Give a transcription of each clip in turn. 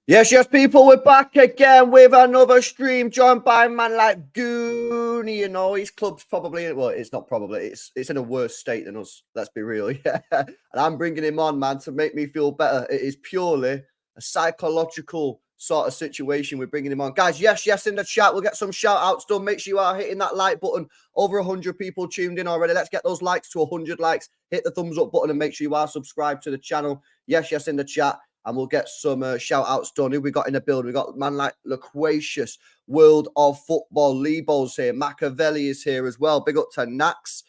Yes, people, we're back again with another stream, joined by a man like Goonie. You know, his club's probably, well, it's not probably, it's in a worse state than us, let's be real. Yeah. And I'm bringing him on, man, to make me feel better. It is purely a psychological sort of situation. We're bringing him on. Guys, yes, in the chat. We'll get some shout outs done. Make sure you are hitting that like button. Over 100 people tuned in already. Let's get those likes to 100 likes. Hit the thumbs up button and make sure you are subscribed to the channel. Yes, in the chat. And we'll get some shout-outs done. Who we got in the build? We got man like Loquacious, World of Football, Lebo's here, Machiavelli is here as well. Big up to Nax.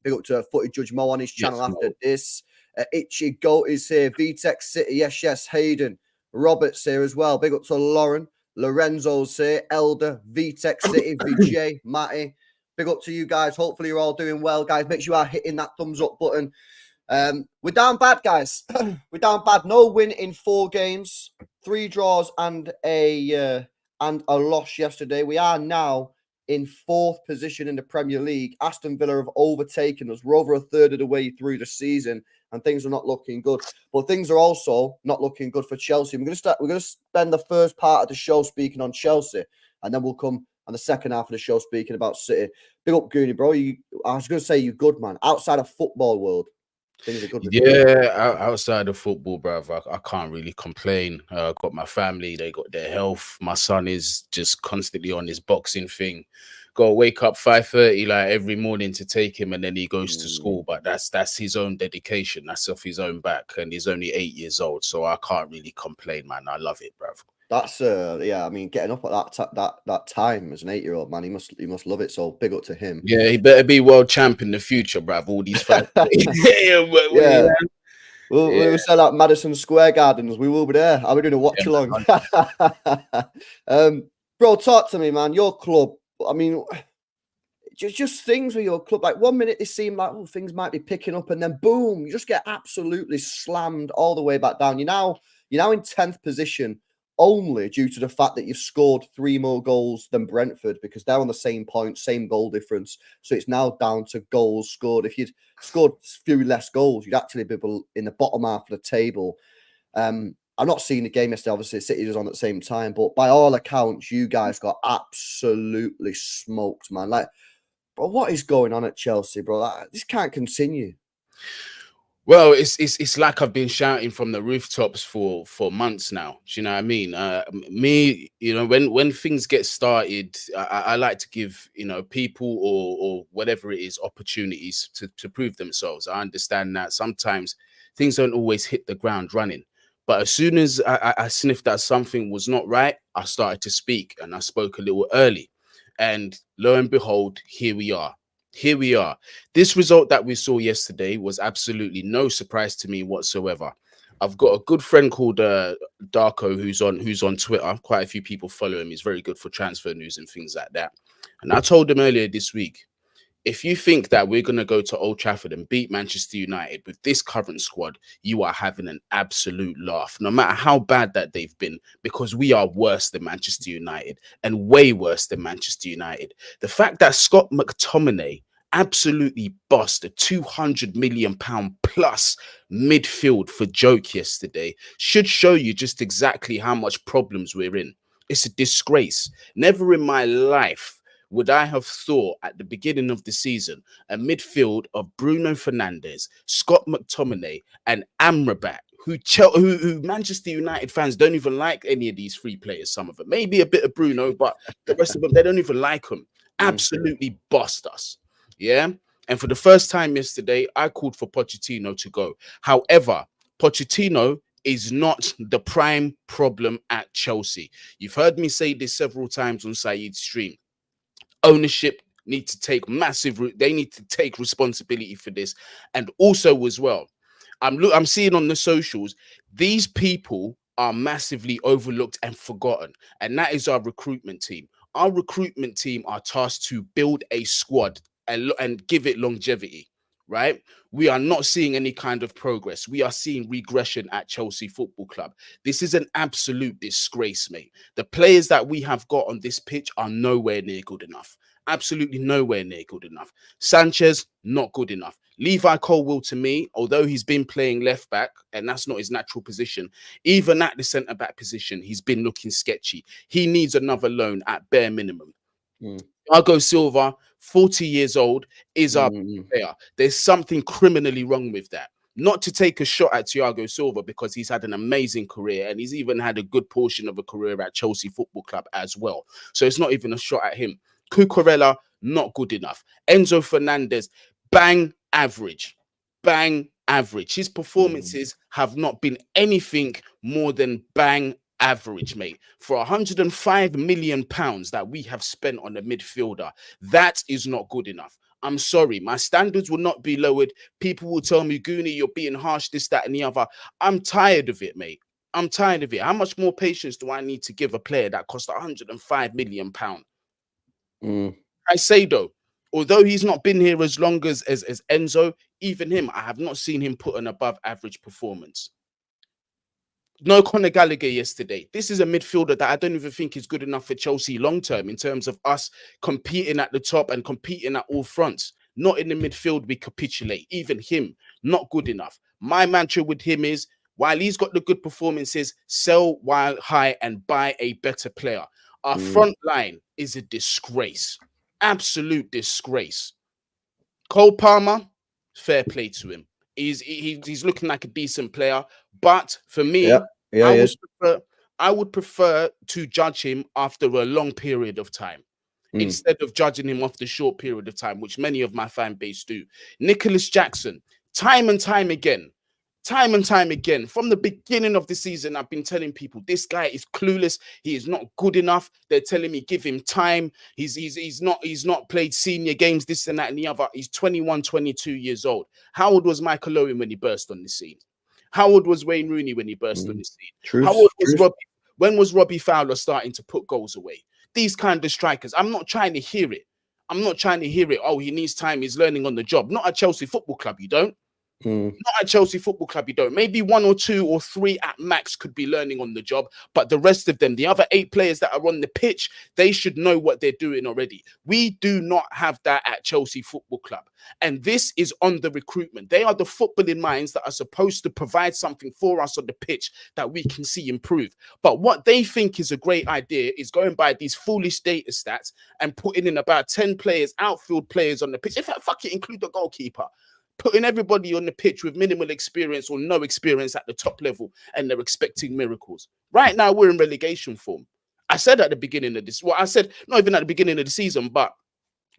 Big up to Footy Judge Mo on his channel after this. Itchy Goat is here. VTech City, yes. Hayden. Roberts here as well. Big up to Lauren. Lorenzo's here. Elder, VTech City, VJ, Matty. Big up to you guys. Hopefully you're all doing well, guys. Make sure you are hitting that thumbs up button. We're down bad, guys. We're down bad. No win in 4 games, 3 draws and a loss yesterday. We are now in 4th position in the Premier League. Aston Villa have overtaken us. We're over a third of the way through the season, and things are not looking good. But things are also not looking good for Chelsea. We're going to spend the first part of the show speaking on Chelsea, and then we'll come on the second half of the show speaking about City. Big up, Goonie, bro. I was going to say you're good, man. Outside of football world, things are good. Yeah, outside of football, bruv, I can't really complain. Got my family, they got their health. My son is just constantly on his boxing thing. Got to wake up 5:30 like every morning to take him, and then he goes to school. But that's his own dedication. That's off his own back, and he's only 8 years old, so I can't really complain, man. I love it, bruv. That's yeah. I mean, getting up at that time as an 8-year-old man, he must love it. So big up to him. Yeah, he better be world champ in the future, bruv. All these fights. Yeah. We'll sell out Madison Square Gardens. We will be there. I'll be doing a watch along. Bro, talk to me, man. Your club. I mean, just things with your club. Like 1 minute they seem like things might be picking up, and then boom, you just get absolutely slammed all the way back down. You're now in 10th position. Only due to the fact that you've scored 3 more goals than Brentford, because they're on the same point, same goal difference. So it's now down to goals scored. If you'd scored a few less goals, you'd actually be in the bottom half of the table. I'm not seeing the game yesterday. Obviously, City was on at the same time, but by all accounts, you guys got absolutely smoked, man. Like, bro, what is going on at Chelsea, bro? This can't continue. Well, it's like I've been shouting from the rooftops for months now. Do you know what I mean? Me, you know, when things get started, I like to give, you know, people or whatever it is opportunities to prove themselves. I understand that sometimes things don't always hit the ground running, but as soon as I sniffed that something was not right, I started to speak, and I spoke a little early, and lo and behold, here we are. Here we are. This result that we saw yesterday was absolutely no surprise to me whatsoever. I've got a good friend called Darko who's on Twitter. Quite a few people follow him. He's very good for transfer news and things like that. And I told him earlier this week, if you think that we're going to go to Old Trafford and beat Manchester United with this current squad, you are having an absolute laugh, no matter how bad that they've been, because we are worse than Manchester United and way worse than Manchester United. The fact that Scott McTominay absolutely bust a £200 million plus midfield for joke yesterday should show you just exactly how much problems we're in. It's a disgrace. Never in my life would I have thought at the beginning of the season a midfield of Bruno Fernandes, Scott McTominay, and Amrabat, who Manchester United fans don't even like any of these 3 players, some of them. Maybe a bit of Bruno, but the rest of them, they don't even like them. Absolutely bust us. Yeah. And for the first time yesterday, I called for Pochettino to go. However, Pochettino is not the prime problem at Chelsea. You've heard me say this several times on Saeed's stream. Ownership need to take they need to take responsibility for this. And also as well, I'm seeing on the socials, these people are massively overlooked and forgotten. And that is our recruitment team. Our recruitment team are tasked to build a squad and give it longevity, right? We are not seeing any kind of progress. We are seeing regression at Chelsea Football Club. This is an absolute disgrace, mate. The players that we have got on this pitch are nowhere near good enough. Absolutely nowhere near good enough. Sanchez, not good enough. Levi Colwill, to me, although he's been playing left back and that's not his natural position, even at the centre back position, he's been looking sketchy. He needs another loan at bare minimum. Thiago Silva, 40 years old, is our player. There's something criminally wrong with that. Not to take a shot at Thiago Silva because he's had an amazing career and he's even had a good portion of a career at Chelsea Football Club as well. So it's not even a shot at him. Cucurella, not good enough. Enzo Fernandez, bang average. Bang average. His performances have not been anything more than bang average, mate. For 105 million pounds that we have spent on a midfielder, that is not good enough. I'm sorry, my standards will not be lowered. People will tell me, Goonie, you're being harsh, this, that, and the other. I'm tired of it, mate. I'm tired of it. How much more patience do I need to give a player that cost 105 million pounds? I say though, although he's not been here as long as Enzo, even him, I have not seen him put an above average performance. No Conor Gallagher yesterday. This is a midfielder that I don't even think is good enough for Chelsea long term in terms of us competing at the top and competing at all fronts. Not in the midfield, we capitulate. Even him, not good enough. My mantra with him is, while he's got the good performances, sell while high and buy a better player. Our front line is a disgrace. Absolute disgrace. Cole Palmer, fair play to him. He's looking like a decent player, but for me, I would prefer to judge him after a long period of time instead of judging him off the short period of time, which many of my fan base do. Nicholas Jackson, time and time again, from the beginning of the season, I've been telling people this guy is clueless. He is not good enough. They're telling me give him time. He's not played senior games, this and that and the other. He's 21, 22 years old. How old was Michael Owen when he burst on the scene? How old was Wayne Rooney when he burst on the scene? How old was Robbie? When was Robbie Fowler starting to put goals away? These kind of strikers. I'm not trying to hear it. Oh, he needs time. He's learning on the job. Not at Chelsea Football Club, you don't. Not at Chelsea Football Club, you don't. Maybe 1 or 2 or 3 at max could be learning on the job, but the rest of them, the other 8 players that are on the pitch, they should know what they're doing already. We do not have that at Chelsea Football Club, and this is on the recruitment. They are the footballing minds that are supposed to provide something for us on the pitch that we can see improve. But what they think is a great idea is going by these foolish data stats and putting in about 10 players, outfield players on the pitch. In fact, fuck it, include the goalkeeper. Putting everybody on the pitch with minimal experience or no experience at the top level, and they're expecting miracles. Right now, we're in relegation form. I said at the beginning of this, well, I said not even at the beginning of the season, but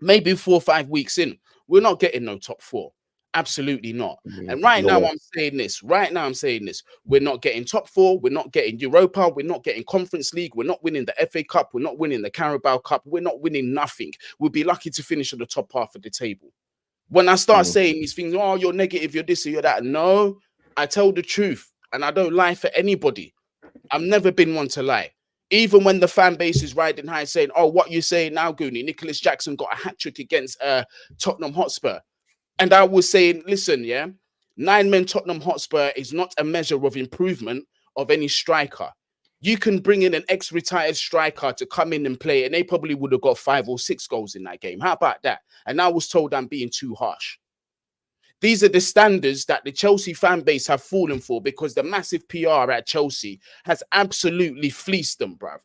maybe 4 or 5 weeks in, we're not getting no top 4. Absolutely not. And right now, I'm saying this. We're not getting top 4. We're not getting Europa. We're not getting Conference League. We're not winning the FA Cup. We're not winning the Carabao Cup. We're not winning nothing. We'll be lucky to finish at the top half of the table. When I start saying these things, oh, you're negative, you're this or you're that. No, I tell the truth and I don't lie for anybody. I've never been one to lie. Even when the fan base is riding high saying, oh, what you saying now, Goonie? Nicholas Jackson got a hat-trick against Tottenham Hotspur. And I was saying, listen, 9-men Tottenham Hotspur is not a measure of improvement of any striker. You can bring in an ex-retired striker to come in and play, and they probably would have got 5 or 6 goals in that game. How about that? And I was told I'm being too harsh. These are the standards that the Chelsea fan base have fallen for because the massive PR at Chelsea has absolutely fleeced them, bruv.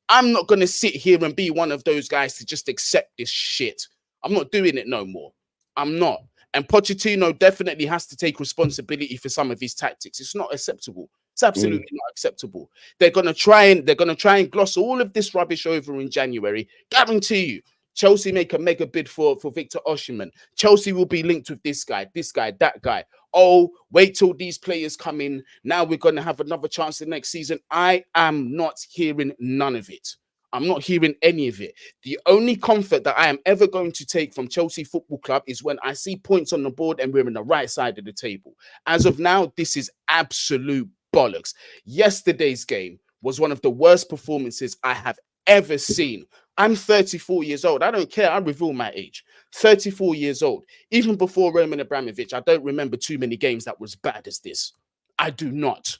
I'm not going to sit here and be one of those guys to just accept this shit. I'm not doing it no more. I'm not. And Pochettino definitely has to take responsibility for some of his tactics. It's not acceptable. It's absolutely not acceptable. They're gonna try and gloss all of this rubbish over in January. Guarantee you, Chelsea make a mega bid for Victor Osimhen. Chelsea will be linked with this guy, that guy. Oh, wait till these players come in. Now we're gonna have another chance the next season. I am not hearing none of it. I'm not hearing any of it. The only comfort that I am ever going to take from Chelsea Football Club is when I see points on the board and we're in the right side of the table. As of now, this is absolute bollocks. Yesterday's game was one of the worst performances I have ever seen. I'm 34 years old. I don't care. I reveal my age. 34 years old. Even before Roman Abramovich, I don't remember too many games that was bad as this. I do not.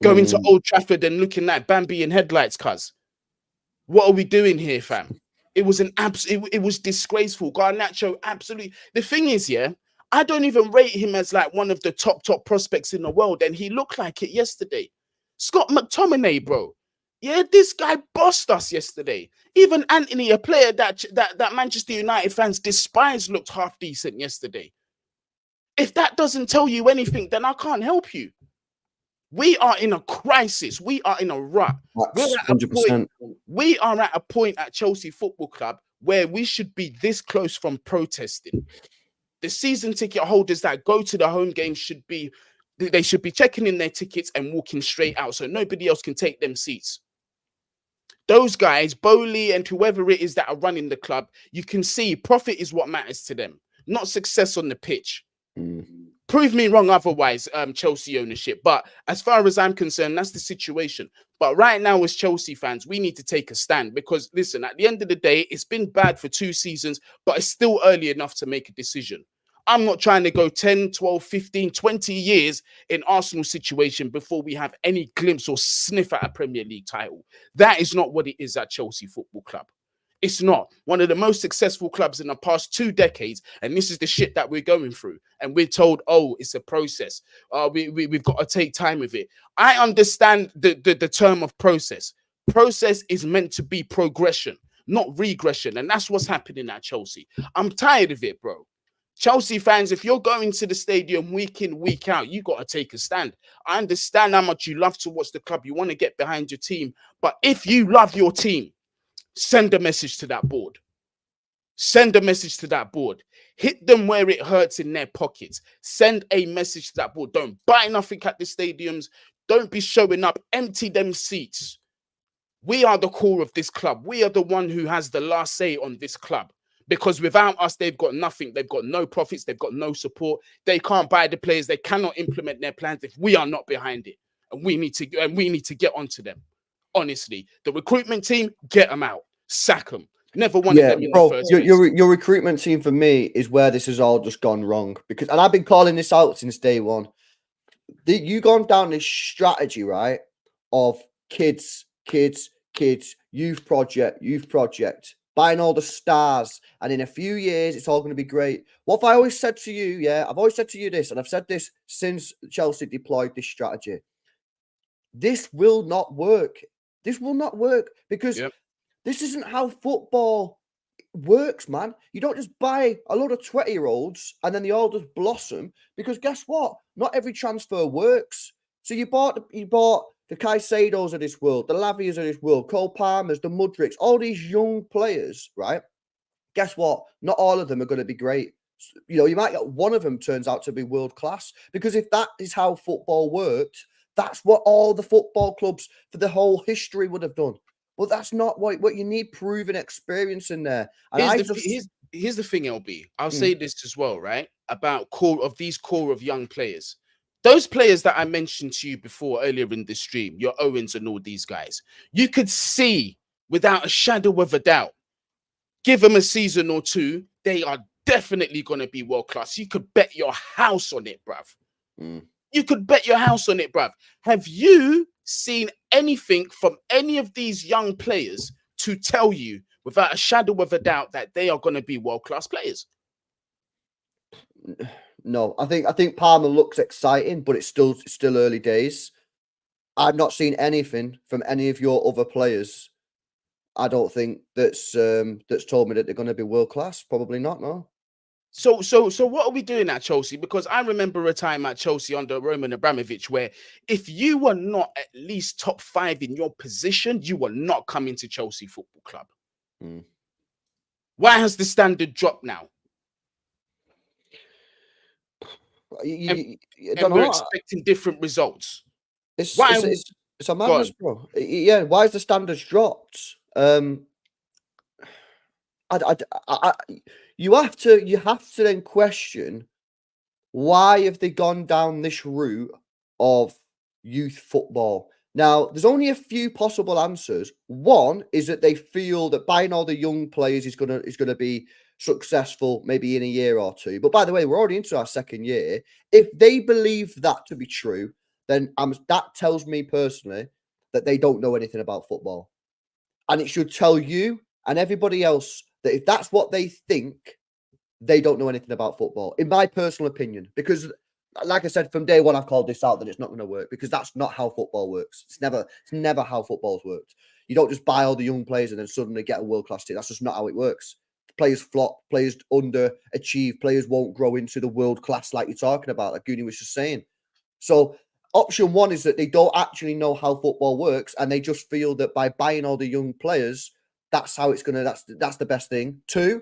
Going to Old Trafford and looking like Bambi in headlights, cuz. What are we doing here, fam? It was it was disgraceful. Garnacho, absolutely. The thing is, I don't even rate him as like one of the top prospects in the world, and he looked like it yesterday. Scott McTominay, bro. Yeah, this guy bossed us yesterday. Even Anthony, a player that Manchester United fans despise, looked half decent yesterday. If that doesn't tell you anything, then I can't help you. We are in a crisis. We are in a rut. We're at 100%. we are at a point at Chelsea Football Club where we should be this close from protesting. The season ticket holders that go to the home games should be checking in their tickets and walking straight out so nobody else can take them seats. Those guys, Bowley and whoever it is that are running the club, you can see profit is what matters to them, not success on the pitch. Prove me wrong otherwise, Chelsea ownership. But as far as I'm concerned, that's the situation. But right now, as Chelsea fans, we need to take a stand because, listen, at the end of the day, it's been bad for 2 seasons, but it's still early enough to make a decision. I'm not trying to go 10, 12, 15, 20 years in Arsenal situation before we have any glimpse or sniff at a Premier League title. That is not what it is at Chelsea Football Club. It's not. One of the most successful clubs in the past 2 decades, and this is the shit that we're going through. And we're told, oh, it's a process. We've got to take time with it. I understand the term of process. Process is meant to be progression, not regression. And that's what's happening at Chelsea. I'm tired of it, bro. Chelsea fans, if you're going to the stadium week in, week out, you got to take a stand. I understand how much you love to watch the club. You want to get behind your team. But if you love your team, send a message to that board. Send a message to that board. Hit them where it hurts in their pockets. Send a message to that board. Don't buy nothing at the stadiums. Don't be showing up. Empty them seats. We are the core of this club. We are the one who has the last say on this club. Because without us, they've got nothing. They've got no profits. They've got no support. They can't buy the players. They cannot implement their plans if we are not behind it. And we need to get onto them. Honestly, the recruitment team, get them out, sack them. Never wanted them in the first place. Your recruitment team for me is where this has all just gone wrong because, and I've been calling this out since day one. You gone down this strategy, right? Of kids, youth project, buying all the stars, and in a few years it's all going to be great. What have I always said to you? Yeah, I've always said to you this, and I've said this since Chelsea deployed this strategy. This will not work. This will not work because this isn't how football works, man. You don't just buy a load of 20-year-olds and then they all just blossom because guess what? Not every transfer works. So you bought the Caicedos of this world, the Lavias of this world, Cole Palmers, the Mudricks, all these young players, right? Guess what? Not all of them are going to be great. You know, you might get one of them turns out to be world class because if that is how football worked, that's what all the football clubs for the whole history would have done. But that's not what you need. Proven experience in there. And here's the thing, LB. I'll say this as well, right? About core of young players. Those players that I mentioned to you before earlier in the stream, your Owens and all these guys, you could see without a shadow of a doubt, give them a season or 2, they are definitely going to be world class. You could bet your house on it, bruv. You could bet your house on it, bruv. Have you seen anything from any of these young players to tell you without a shadow of a doubt that they are going to be world-class players? No, I think Palmer looks exciting, but it's still early days. I've not seen anything from any of your other players. I don't think that's told me that they're going to be world-class. Probably not, no. So what are we doing at Chelsea? Because I remember a time at Chelsea under Roman Abramovich where if you were not at least top 5 in your position, you were not coming to Chelsea Football Club. Why has the standard dropped now? We're expecting different results. It's a madness, bro. Yeah, why is the standards dropped? You have to then question why have they gone down this route of youth football. Now, there's only a few possible answers. One is that they feel that buying all the young players is gonna be successful maybe in a year or 2. But by the way, we're already into our 2nd year. If they believe that to be true, then that tells me personally that they don't know anything about football. And it should tell you and everybody else that if that's what they think, they don't know anything about football, in my personal opinion. Because, like I said, from day one, I've called this out that it's not going to work because that's not how football works. It's never how football's worked. You don't just buy all the young players and then suddenly get a world-class team. That's just not how it works. Players flop, players underachieve, players won't grow into the world class like you're talking about, like Goonie was just saying. So option one is that they don't actually know how football works, and they just feel that by buying all the young players, that's how it's gonna. That's the best thing. Two,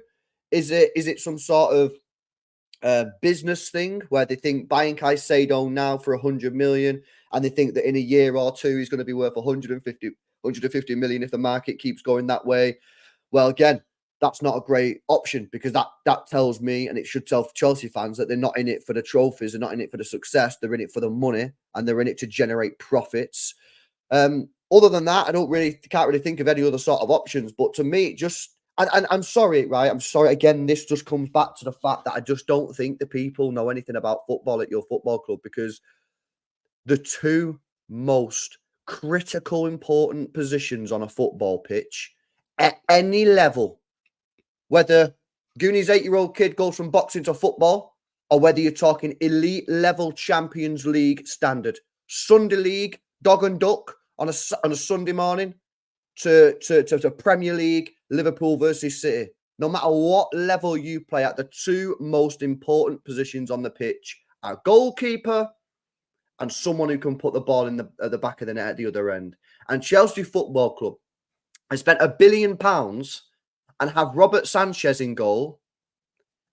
is it some sort of business thing where they think buying Caicedo now for 100 million, and they think that in a year or two he's going to be worth 150 million if the market keeps going that way? Well, again, that's not a great option because that tells me, and it should tell Chelsea fans, that they're not in it for the trophies, they're not in it for the success, they're in it for the money, and they're in it to generate profits. Other than that, can't really think of any other sort of options. But to me, and I'm sorry, right? I'm sorry. Again, this just comes back to the fact that I just don't think the people know anything about football at your football club, because the two most critical, important positions on a football pitch at any level, whether Goonie's 8-year-old kid goes from boxing to football, or whether you're talking elite level Champions League standard, Sunday League, dog and duck on a Sunday morning, to Premier League, Liverpool versus City. No matter what level you play at, the two most important positions on the pitch are goalkeeper and someone who can put the ball at the back of the net at the other end. And Chelsea Football Club has spent £1 billion and have Robert Sanchez in goal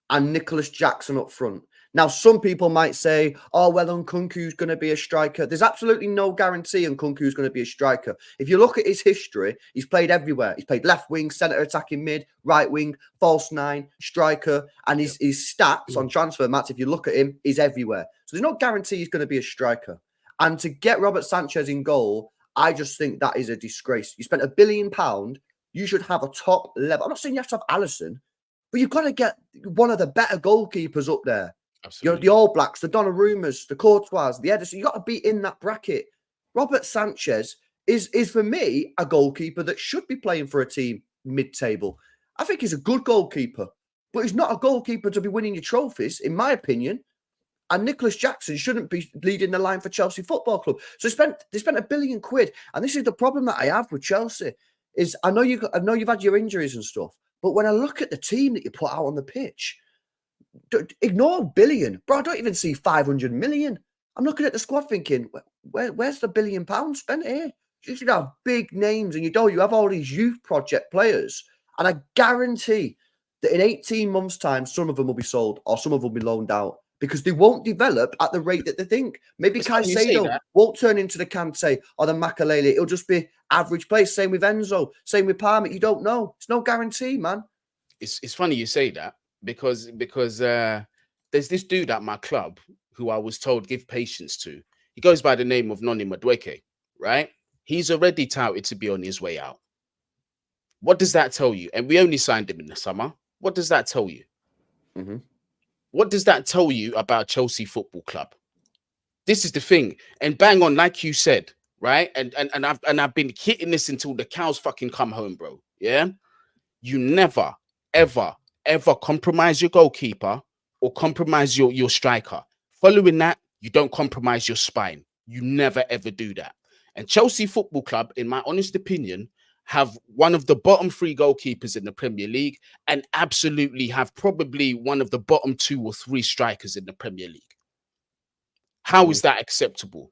and Nicholas Jackson up front. Now, some people might say, oh, well, Nkunku's going to be a striker. There's absolutely no guarantee Nkunku's going to be a striker. If you look at his history, he's played everywhere. He's played left wing, centre attacking mid, right wing, false nine, striker. And his stats on transfer mats, if you look at him, is everywhere. So there's no guarantee he's going to be a striker. And to get Robert Sanchez in goal, I just think that is a disgrace. You spent £1 billion. You should have a top level. I'm not saying you have to have Alisson, but you've got to get one of the better goalkeepers up there. Absolutely. The All Blacks, the Donnarummas, the Courtois, the Ederson. You've got to be in that bracket. Robert Sanchez is for me a goalkeeper that should be playing for a team mid-table. I think he's a good goalkeeper, but he's not a goalkeeper to be winning your trophies, in my opinion. And Nicholas Jackson shouldn't be leading the line for Chelsea Football Club. So they spent £1 billion, and this is the problem that I have with Chelsea. Is I know you've had your injuries and stuff, but when I look at the team that you put out on the pitch, ignore $1 billion, bro. I don't even see 500 million. I'm looking at the squad thinking, where's the £1 billion spent here? You should have big names, and you have all these youth project players, and I guarantee that in 18 months' time, some of them will be sold or some of them will be loaned out because they won't develop at the rate that they think. Maybe Caicedo won't turn into the Kante or the Makalele. It'll just be average play. Same with Enzo. Same with Palmer. You don't know. It's no guarantee, man. It's funny you say that because there's this dude at my club who I was told give patience to. He goes by the name of Noni Madueke, right? He's already touted to be on his way out. What does that tell you? And we only signed him in the summer. What does that tell you? Mm-hmm. What does that tell you about Chelsea Football Club? This is the thing. And bang on, like you said, right? And I've been hitting this until the cows fucking come home, bro. Yeah? You never, ever, ever compromise your goalkeeper or compromise your striker. Following that, you don't compromise your spine. You never, ever do that. And Chelsea Football Club, in my honest opinion, have one of the bottom 3 goalkeepers in the Premier League and absolutely have probably one of the bottom 2 or 3 strikers in the Premier League. How is that acceptable?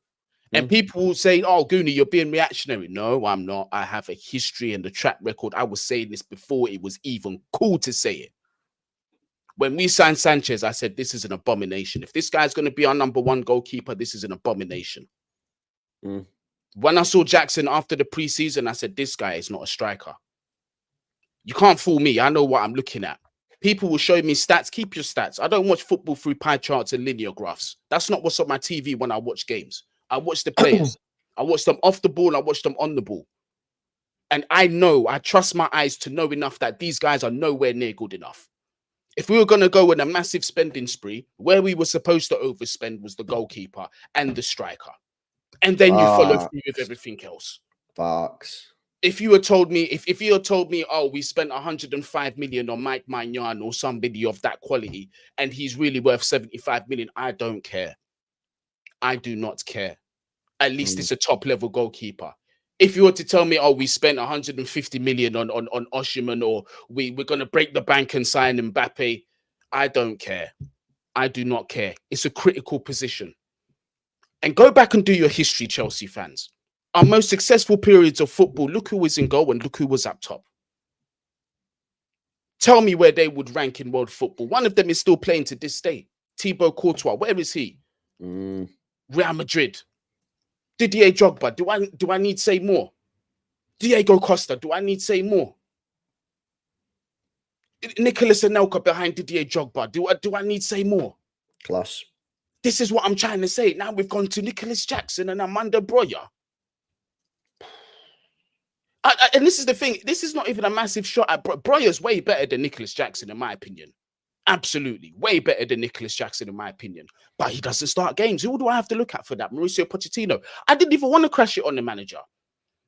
And people will say, oh, Goonie, you're being reactionary. No, I'm not. I have a history and a track record. I was saying this before it was even cool to say it. When we signed Sanchez, I said, this is an abomination. If this guy's going to be our number 1 goalkeeper, this is an abomination. When I saw Jackson after the preseason, I said, this guy is not a striker. You can't fool me. I know what I'm looking at. People will show me stats. Keep your stats. I don't watch football through pie charts and linear graphs. That's not what's on my TV when I watch games. I watch the players. I watch them off the ball. I watch them on the ball. And I trust my eyes to know enough that these guys are nowhere near good enough. If we were going to go on a massive spending spree, where we were supposed to overspend was the goalkeeper and the striker. And then you follow through with everything else. Facts. if you had told me, if you had told me, oh, we spent 105 million on Mike Maignan or somebody of that quality, and he's really worth 75 million, I don't care. I do not care. At least it's a top level goalkeeper. If you were to tell me, oh, we spent 150 million on Osimhen, or we're going to break the bank and sign Mbappe, I don't care. I do not care. It's a critical position. And go back and do your history, Chelsea fans. Our most successful periods of football, look who was in goal and look who was up top. Tell me where they would rank in world football. One of them is still playing to this day. Thibaut Courtois, where is he? Real Madrid. Didier Drogba, do I need to say more? Diego Costa, do I need to say more? Nicolas Anelka behind Didier Drogba, do I need to say more? Class. This is what I'm trying to say. Now we've gone to Nicholas Jackson and Amanda Broya. And this is the thing. This is not even a massive shot at Broya's way better than Nicholas Jackson, in my opinion. Absolutely. Way better than Nicholas Jackson, in my opinion. But he doesn't start games. Who do I have to look at for that? Mauricio Pochettino. I didn't even want to crash it on the manager.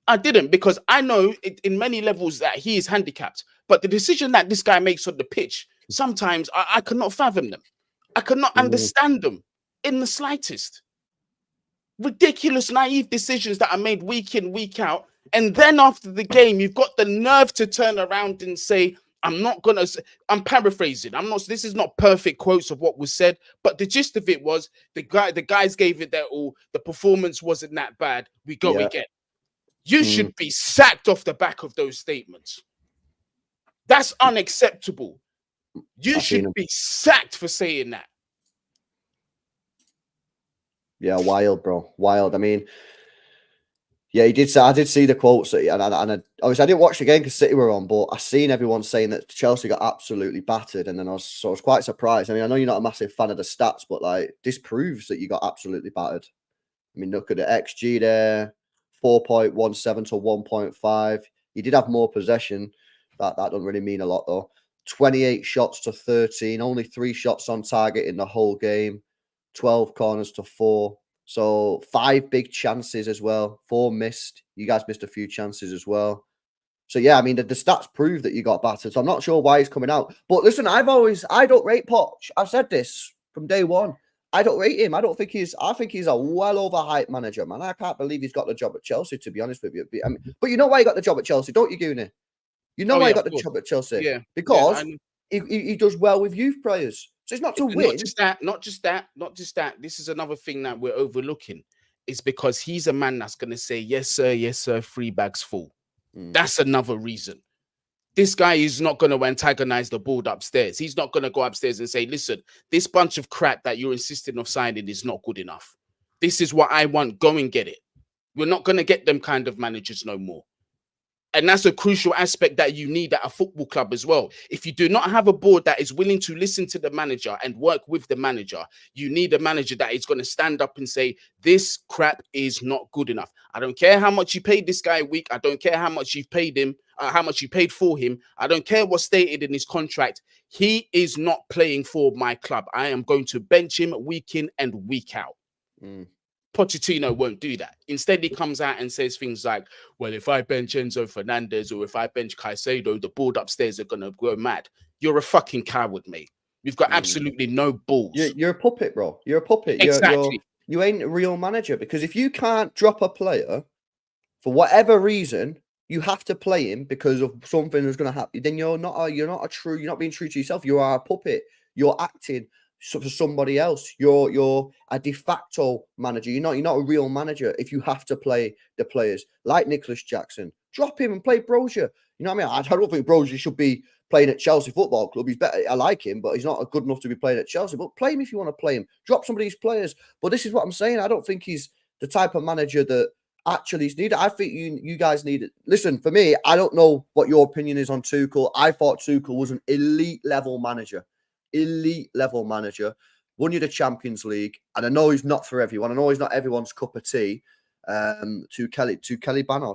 I didn't, because I know in many levels that he is handicapped. But the decision that this guy makes on the pitch, sometimes I cannot fathom them. I cannot understand them in the slightest. Ridiculous, naive decisions that are made week in, week out. And then after the game, you've got the nerve to turn around and say, I'm paraphrasing. This is not perfect quotes of what was said, but the gist of it was the guys gave it their all. The performance wasn't that bad. We go again. You should be sacked off the back of those statements. That's unacceptable. You should be sacked for saying that. Yeah, wild, bro. Wild. I mean, yeah, he did say, I did see the quotes, and obviously I didn't watch the game because City were on, but I seen everyone saying that Chelsea got absolutely battered, and then I was quite surprised. I mean, I know you're not a massive fan of the stats, but like this proves that you got absolutely battered. I mean, look at the XG there, 4.17 to 1.5. You did have more possession. That doesn't really mean a lot though. 28 shots to 13, only 3 shots on target in the whole game, 12 corners to 4. So 5 big chances as well, 4 missed. You guys missed a few chances as well. So yeah, I mean the stats prove that you got battered. So I'm not sure why he's coming out. But listen, I don't rate Poch. I've said this from day one. I don't rate him. I think he's a well overhyped manager, man. I can't believe he's got the job at Chelsea, to be honest with you. I mean, but you know why he got the job at Chelsea, don't you, Goonie? You know why he got the job at Chelsea? Yeah. Because he does well with youth players. So it's not to win. Not just that. This is another thing that we're overlooking. It's because he's a man that's going to say, yes, sir, 3 bags full. That's another reason. This guy is not going to antagonize the board upstairs. He's not going to go upstairs and say, listen, this bunch of crap that you're insisting of signing is not good enough. This is what I want. Go and get it. We're not going to get them kind of managers no more. And that's a crucial aspect that you need at a football club as well. If you do not have a board that is willing to listen to the manager and work with the manager, you need a manager that is going to stand up and say, this crap is not good enough. I don't care how much you paid this guy a week. I don't care how much you've paid him, how much you paid for him. I don't care what's stated in his contract. He is not playing for my club. I am going to bench him week in and week out. Pochettino won't do that. Instead, he comes out and says things like, well, if I bench Enzo Fernandez or if I bench Caicedo, the board upstairs are going to go mad. You're a fucking coward, mate. You've got absolutely no balls. You're a puppet, bro. You're a puppet. Exactly. You ain't a real manager, because if you can't drop a player for whatever reason, you have to play him because of something that's going to happen. Then you're not being true to yourself. You are a puppet. You're acting for somebody else. You're a de facto manager. You're not a real manager if you have to play the players like Nicholas Jackson. Drop him and play Brozier. You know what I mean? I don't think Brozier should be playing at Chelsea Football Club. He's better. I like him, but he's not good enough to be playing at Chelsea. But play him if you want to play him. Drop some of these players. But this is what I'm saying. I don't think he's the type of manager that actually is needed. I think you guys need it. Listen, for me, I don't know what your opinion is on Tuchel. I thought Tuchel was an elite level manager. Won you the Champions League, and I know he's not for everyone. I know he's not everyone's cup of tea. To Kelly Banner,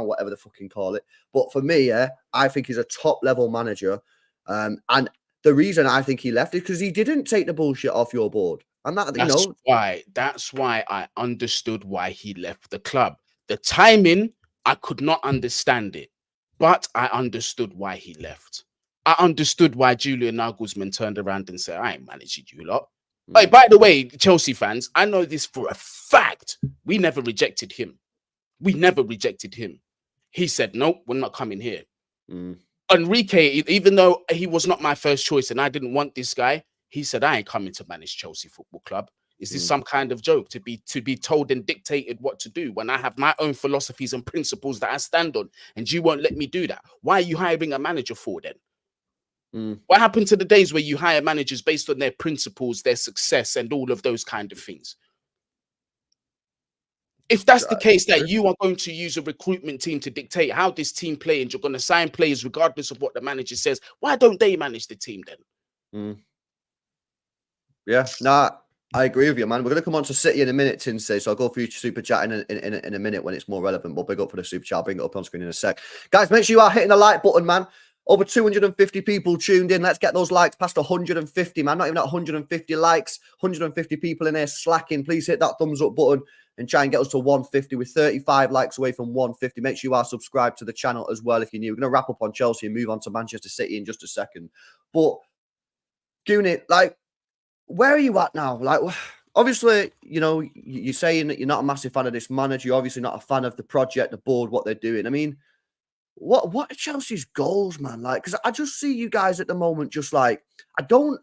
whatever the fucking call it. But for me, I think he's a top level manager. And the reason I think he left is because he didn't take the bullshit off your board. And that's why I understood why he left the club. The timing I could not understand it, but I understood why he left. I understood why Julian Nagelsmann turned around and said, I ain't managing you lot. Hey, by the way, Chelsea fans, I know this for a fact. We never rejected him. We never rejected him. He said, nope, we're not coming here. Enrique, even though he was not my first choice and I didn't want this guy, he said, I ain't coming to manage Chelsea Football Club. Is this some kind of joke to be told and dictated what to do when I have my own philosophies and principles that I stand on, and you won't let me do that? Why are you hiring a manager for then? What happened to the days where you hire managers based on their principles, their success, and all of those kind of things? If that's the case, that you are going to use a recruitment team to dictate how this team play, and you're going to sign players regardless of what the manager says, why don't they manage the team then? Yeah, nah, I agree with you, man. We're going to come on to City in a minute, Tinsay, so I'll go for your super chat in a minute when it's more relevant. But big up for the super chat. I'll bring it up on screen in a sec. Guys, make sure you are hitting the like button, man. Over 250 people tuned in. Let's get those likes past 150, man. Not even at 150 likes. 150 people in here slacking. Please hit that thumbs up button and try and get us to 150. We're 35 likes away from 150. Make sure you are subscribed to the channel as well if you're new. We're going to wrap up on Chelsea and move on to Manchester City in just a second. But, Goonie, like, where are you at now? Like, obviously, you know, you're saying that you're not a massive fan of this manager. You're obviously not a fan of the project, the board, what they're doing. I mean, what are Chelsea's goals, man? Like, because I just see you guys at the moment just like, I don't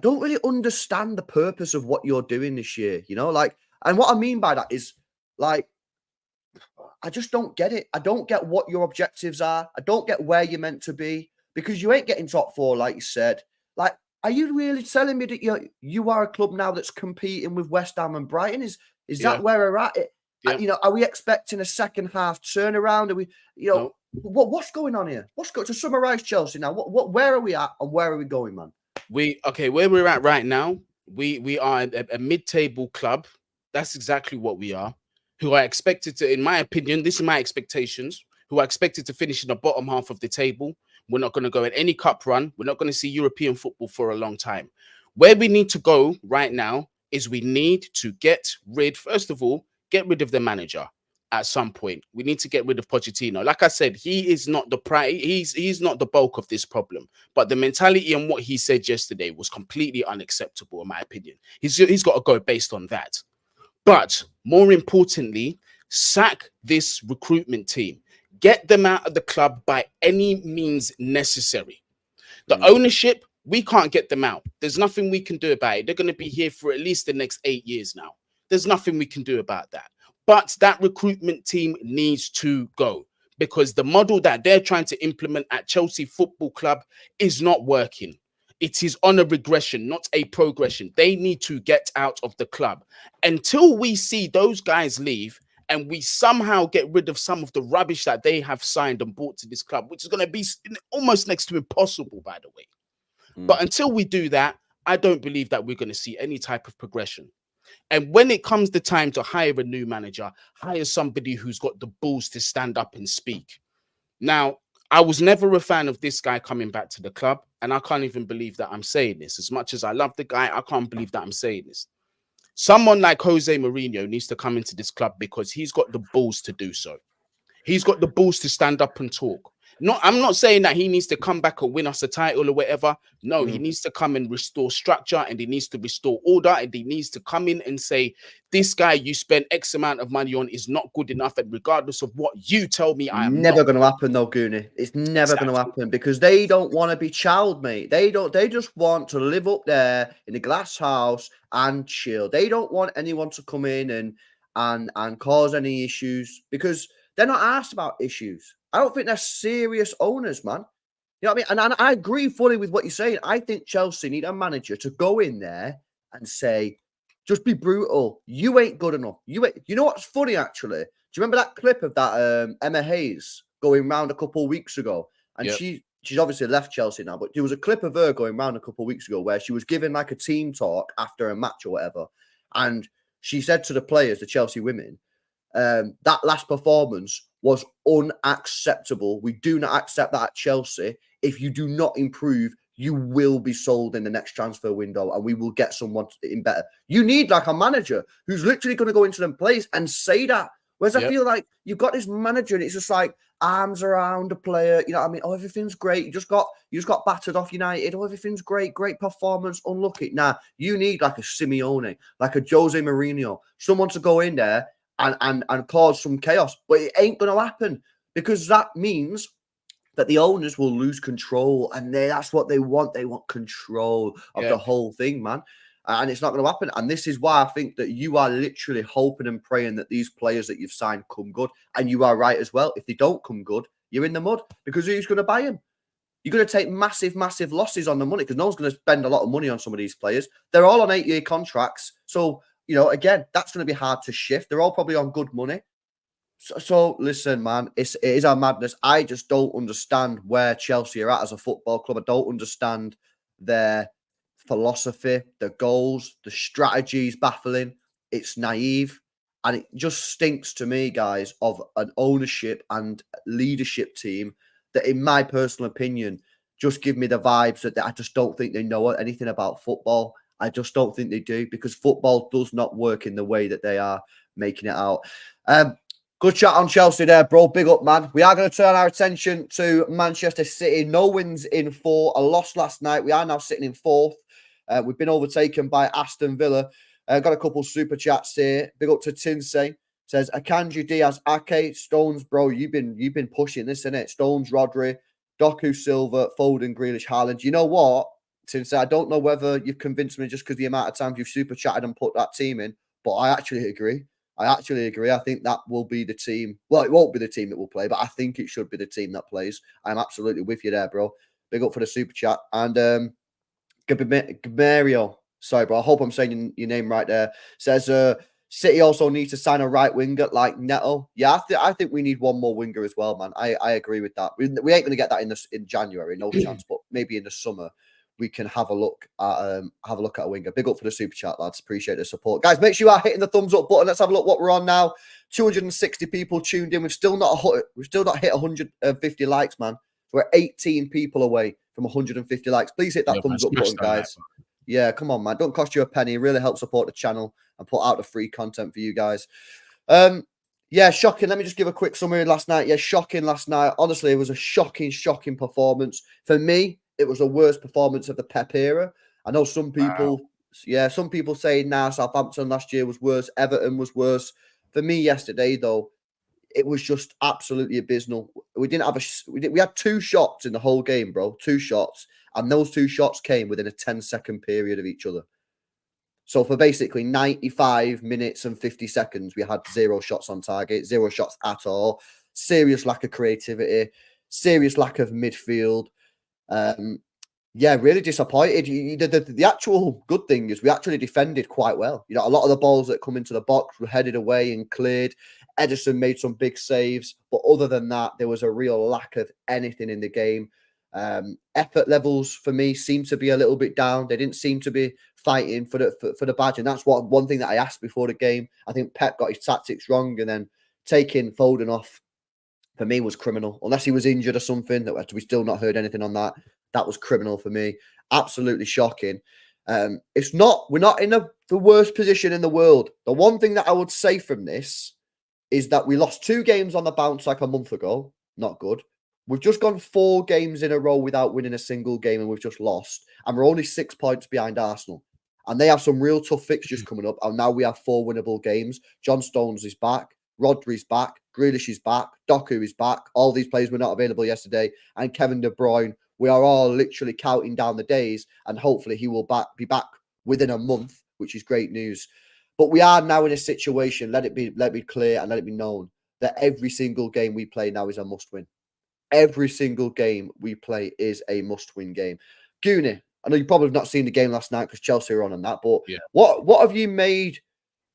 really understand the purpose of what you're doing this year, you know? Like, and what I mean by that is, like, I just don't get it. I don't get what your objectives are. I don't get where you're meant to be, because you ain't getting top four, like you said. Like, are you really telling me that you are a club now that's competing with West Ham and Brighton? Is that where we're at? Yeah. You know, are we expecting a second half turnaround? Are we, you know, what's going on here? To summarize Chelsea now? Where are we at and where are we going, man? Where we're at right now, we are a mid-table club. That's exactly what we are. Who are expected to, in my opinion, this is my expectations, who are expected to finish in the bottom half of the table. We're not going to go in any cup run. We're not going to see European football for a long time. Where we need to go right now is we need to first of all, get rid of the manager at some point. We need to get rid of Pochettino. Like I said, he is not he's not the bulk of this problem. But the mentality and what he said yesterday was completely unacceptable, in my opinion. He's got to go based on that. But more importantly, sack this recruitment team. Get them out of the club by any means necessary. The ownership, we can't get them out. There's nothing we can do about it. They're going to be here for at least the next 8 years now. There's nothing we can do about that. But that recruitment team needs to go, because the model that they're trying to implement at Chelsea Football Club is not working. It is on a regression, not a progression. They need to get out of the club. Until we see those guys leave and we somehow get rid of some of the rubbish that they have signed and brought to this club, which is going to be almost next to impossible, by the way. But until we do that, I don't believe that we're going to see any type of progression. And when it comes the time to hire a new manager, hire somebody who's got the balls to stand up and speak. Now, I was never a fan of this guy coming back to the club, and I can't even believe that I'm saying this. As much as I love the guy, I can't believe that I'm saying this. Someone like Jose Mourinho needs to come into this club because he's got the balls to do so. He's got the balls to stand up and talk. I'm not saying that he needs to come back and win us a title or whatever. No, he needs to come and restore structure, and he needs to restore order, and he needs to come in and say, this guy you spent X amount of money on is not good enough, and regardless of what you tell me, I am never going to happen though, Goonie. It's never going to happen, because they don't want to be child, mate. They just want to live up there in the glass house and chill. They don't want anyone to come in and cause any issues, because they're not asked about issues. I don't think they're serious owners, man. You know what I mean? And I agree fully with what you're saying. I think Chelsea need a manager to go in there and say, just be brutal. You ain't good enough. You know what's funny, actually? Do you remember that clip of that Emma Hayes going round a couple of weeks ago? And she's obviously left Chelsea now, but there was a clip of her going round a couple of weeks ago where she was giving like a team talk after a match or whatever. And she said to the players, the Chelsea women, that last performance was unacceptable. We do not accept that at Chelsea. If you do not improve, you will be sold in the next transfer window, and we will get someone in better. You need like a manager who's literally going to go into them plays and say that. Whereas I feel like you've got this manager and it's just like arms around a player. You know what I mean? Oh, everything's great. You just got battered off United. Oh, everything's great. Great performance. Unlucky. Nah, you need like a Simeone, like a Jose Mourinho, someone to go in there and cause some chaos. But it ain't going to happen because that means that the owners will lose control, and that's what they want. They want control of the whole thing, man. And it's not going to happen. And this is why I think that you are literally hoping and praying that these players that you've signed come good. And you are right as well. If they don't come good, you're in the mud because who's going to buy them? You're going to take massive, massive losses on the money because no one's going to spend a lot of money on some of these players. They're all on 8-year contracts. So, you know, again, that's going to be hard to shift. They're all probably on good money. So listen, man, it is a madness. I just don't understand where Chelsea are at as a football club. I don't understand their philosophy, the goals, the strategies baffling. It's naive. And it just stinks to me, guys, of an ownership and leadership team that, in my personal opinion, just give me the vibes that I just don't think they know anything about football. I just don't think they do because football does not work in the way that they are making it out. Good chat on Chelsea there, bro. Big up, man. We are going to turn our attention to Manchester City. No wins in 4. A loss last night. We are now sitting in 4th. We've been overtaken by Aston Villa. Got a couple super chats here. Big up to Tinsey. Says Akanji Diaz, Ake, Stones, bro. You've been pushing this, innit? Stones, Rodri, Doku, Silva, Foden, Grealish, Haaland. You know what, Tinsey? I don't know whether you've convinced me just because the amount of times you've super chatted and put that team in, but I actually agree. I think that will be the team. Well, it won't be the team that will play, but I think it should be the team that plays. I'm absolutely with you there, bro. Big up for the super chat. And Mario, sorry, bro. I hope I'm saying your name right there. Says City also needs to sign a right winger like Neto. Yeah, I think we need one more winger as well, man. I agree with that. We ain't going to get that in January, no chance. But maybe in the summer we can have a look at a winger. Big up for the super chat, lads. Appreciate the support, guys. Make sure you are hitting the thumbs up button. Let's have a look what we're on now. 260 people tuned in. We've still not hit 150 likes, man. So we're 18 people away from 150 likes. Please hit that thumbs up button, guys. Yeah, come on, man. Don't cost you a penny. It really helps support the channel and put out the free content for you guys. Yeah, shocking. Let me just give a quick summary last night. Yeah, shocking last night. Honestly, it was a shocking performance. For me, it was the worst performance of the Pep era. I know some people, some people say, nah, Southampton last year was worse. Everton was worse. For me yesterday, though, it was just absolutely abysmal. We didn't have we had 2 shots in the whole game, bro. 2 shots. And those 2 shots came within a 10-second period of each other. So for basically 95 minutes and 50 seconds, we had 0 shots on target, 0 shots at all. Serious lack of creativity, serious lack of midfield. Yeah, really disappointed. The actual good thing is we actually defended quite well. You know, a lot of the balls that come into the box were headed away and cleared. Edison made some big saves. But other than that, there was a real lack of anything in the game. Effort levels for me seem to be a little bit down. They didn't seem to be fighting for the badge. And that's one thing that I asked before the game. I think Pep got his tactics wrong. And then taking Foden off, for me, was criminal. Unless he was injured or something, that we still not heard anything on that. That was criminal for me. Absolutely shocking. We're not in the worst position in the world. The one thing that I would say from this is that we lost 2 games on the bounce like a month ago. Not good. We've just gone 4 games in a row without winning a single game, and we've just lost. And we're only 6 points behind Arsenal. And they have some real tough fixtures coming up. And now we have 4 winnable games. John Stones is back. Rodri's back. Grealish is back. Doku is back. All these players were not available yesterday. And Kevin De Bruyne. We are all literally counting down the days, and hopefully he will be back within a month, which is great news. But we are now in a situation, let it be clear and let it be known, that every single game we play now is a must-win. Every single game we play is a must-win game. Goonie, I know you probably have not seen the game last night because Chelsea are on that, but what have you made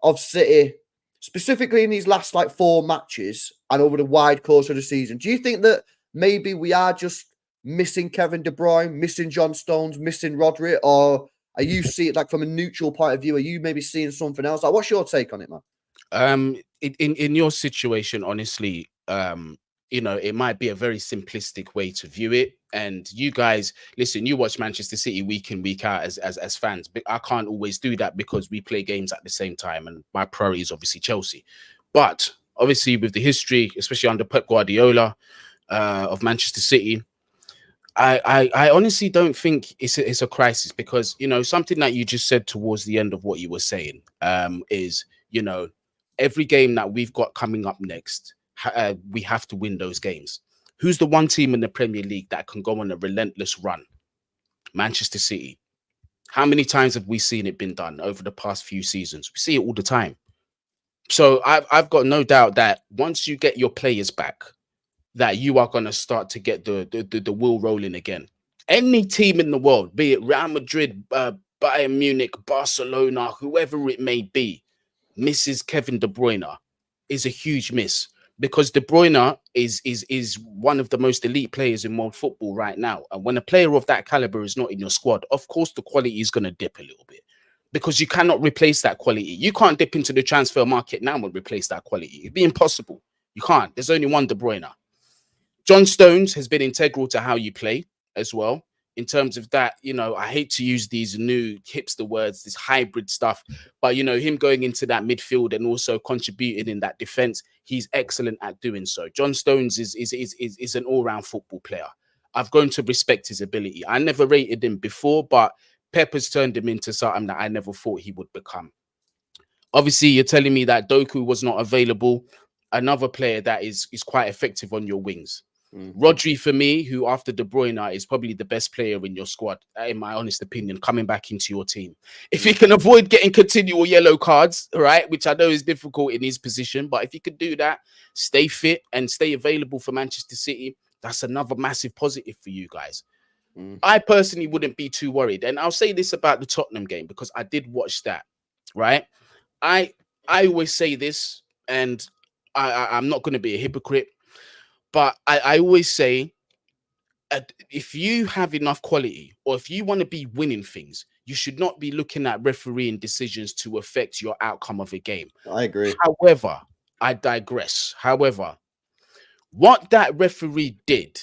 of City, specifically in these last 4 matches and over the wide course of the season? Do you think that maybe we are just missing Kevin De Bruyne, missing John Stones, missing Rodri, or are you seeing it from a neutral point of view? Are you maybe seeing something else? What's your take on it, man? In your situation, honestly, you know, it might be a very simplistic way to view it. And you guys, listen, you watch Manchester City week in, week out as fans, but I can't always do that because we play games at the same time, and my priority is obviously Chelsea. But Obviously, with the history, especially under Pep Guardiola of Manchester City, I honestly don't think it's a crisis, because something that you just said towards the end of what you were saying is every game that we've got coming up next, we have to win those games. Who's the one team in the Premier League that can go on a relentless run? Manchester City. How many times have we seen it been done over the past few seasons? We see it all the time. So I've got no doubt that once you get your players back, that you are going to start to get the wheel rolling again. Any team in the world, be it Real Madrid, Bayern Munich, Barcelona, whoever it may be, misses Kevin De Bruyne is a huge miss, because De Bruyne is one of the most elite players in world football right now. And when a player of that caliber is not in your squad, of course the quality is going to dip a little bit, because you cannot replace that quality. You can't dip into the transfer market now and replace that quality. It'd be impossible. You can't. There's only one De Bruyne. John Stones has been integral to how you play as well. In terms of that, I hate to use these new hipster words, this hybrid stuff, but him going into that midfield and also contributing in that defense, he's excellent at doing so. John Stones is an all-round football player. I've grown to respect his ability. I never rated him before, but Pep has turned him into something that I never thought he would become. Obviously, you're telling me that Doku was not available. Another player that is quite effective on your wings. Rodri, for me, who after De Bruyne is probably the best player in your squad, in my honest opinion, coming back into your team. If he can avoid getting continual yellow cards, right, which I know is difficult in his position, but if he could do that, stay fit and stay available for Manchester City, that's another massive positive for you guys. I personally wouldn't be too worried. And I'll say this about the Tottenham game, because I did watch that, right? I always say this, and I'm not going to be a hypocrite, but I always say, if you have enough quality, or if you want to be winning things, you should not be looking at refereeing decisions to affect your outcome of a game. I agree. However, I digress. However, what that referee did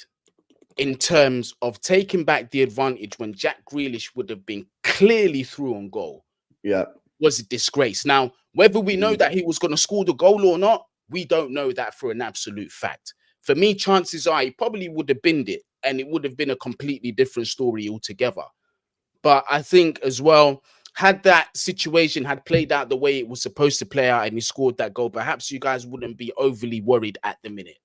in terms of taking back the advantage when Jack Grealish would have been clearly through on goal, was a disgrace. Now, whether we know that he was going to score the goal or not, we don't know that for an absolute fact. For me, chances are he probably would have binned it, and it would have been a completely different story altogether. But I think as well, had that situation had played out the way it was supposed to play out and he scored that goal, perhaps you guys wouldn't be overly worried at the minute.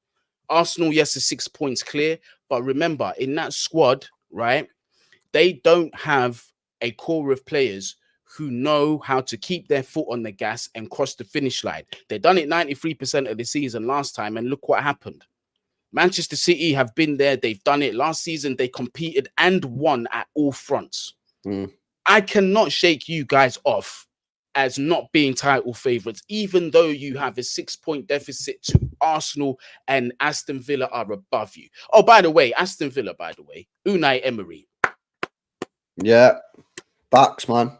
Arsenal, yes, is 6 points clear. But remember, in that squad, right, they don't have a core of players who know how to keep their foot on the gas and cross the finish line. They've done it 93% of the season last time, and look what happened. Manchester City have been there. They've done it. Last season, they competed and won at all fronts. I cannot shake you guys off as not being title favourites, even though you have a 6-point deficit to Arsenal and Aston Villa are above you. Oh, by the way, Aston Villa, Unai Emery. Yeah. Backs, man. Backs.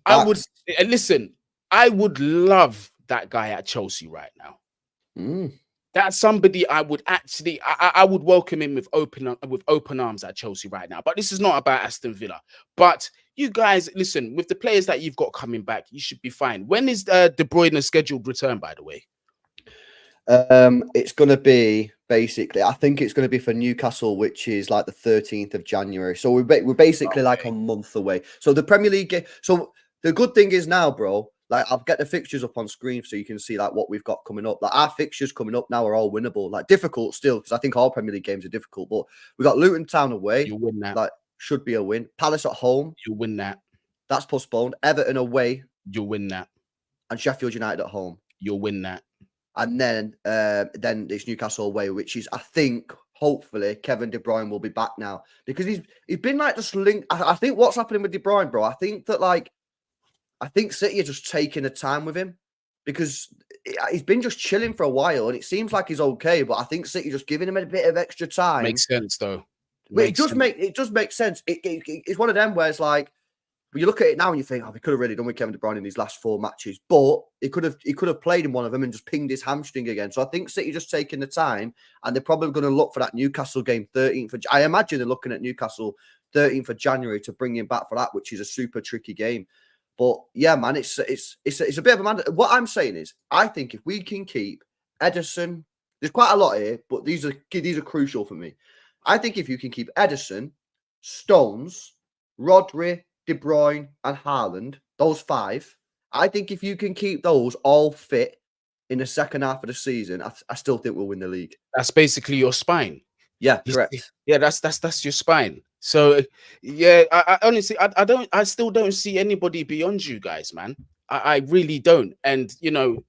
I would, listen, I would love that guy at Chelsea right now. That's somebody I would actually, I would welcome him with open arms at Chelsea right now. But this is not about Aston Villa. But you guys, listen, with the players that you've got coming back, you should be fine. When is De Bruyne's scheduled return, by the way? It's going to be basically, I think it's going to be for Newcastle, which is like the 13th of January. So we're basically like a month away. So the Premier League game. So the good thing is now, bro, like I'll get the fixtures up on screen so you can see like what we've got coming up. Like our fixtures coming up now are all winnable. Like difficult still, because I think all Premier League games are difficult. But we got Luton Town away. You'll win that. Like should be a win. Palace at home. You'll win that. That's postponed. Everton away. You'll win that. And Sheffield United at home. You'll win that. And then it's Newcastle away, which is, I think, hopefully, Kevin De Bruyne will be back now. Because he's been like just linked. I think what's happening with De Bruyne, bro, I think City are just taking the time with him. Because he's been just chilling for a while, and it seems like he's okay, but I think City just giving him a bit of extra time. Makes sense, though. It does make sense. It's one of them where it's like, you look at it now and you think, oh, we could have really done with Kevin De Bruyne in these last 4 matches, but he could have played in one of them and just pinged his hamstring again. So I think City just taking the time, and they're probably going to look for that Newcastle game 13th. I imagine they're looking at Newcastle 13th of January to bring him back for that, which is a super tricky game. But yeah, man, it's a bit of a man. What I'm saying is, I think if we can keep Edison. There's quite a lot here, but these are crucial for me. I think if you can keep Edison, Stones, Rodri, De Bruyne, and Haaland, those 5, I think if you can keep those all fit in the second half of the season, I still think we'll win the league. That's basically your spine. Yeah, correct. Yeah, that's your spine. So yeah, I honestly, I still don't see anybody beyond you guys, man. I really don't. And you know,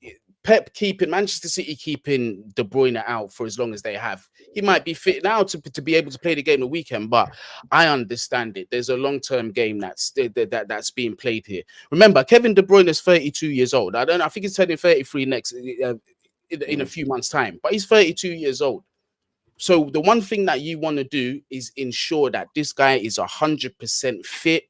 Pep keeping Manchester City keeping De Bruyne out for as long as they have. He might be fit now to be able to play the game the weekend, but I understand it. There's a long-term game that's being played here. Remember, Kevin De Bruyne is 32 years old. I think he's turning 33 next in a few months' time, but he's 32 years old. So the one thing that you want to do is ensure that this guy is 100% fit,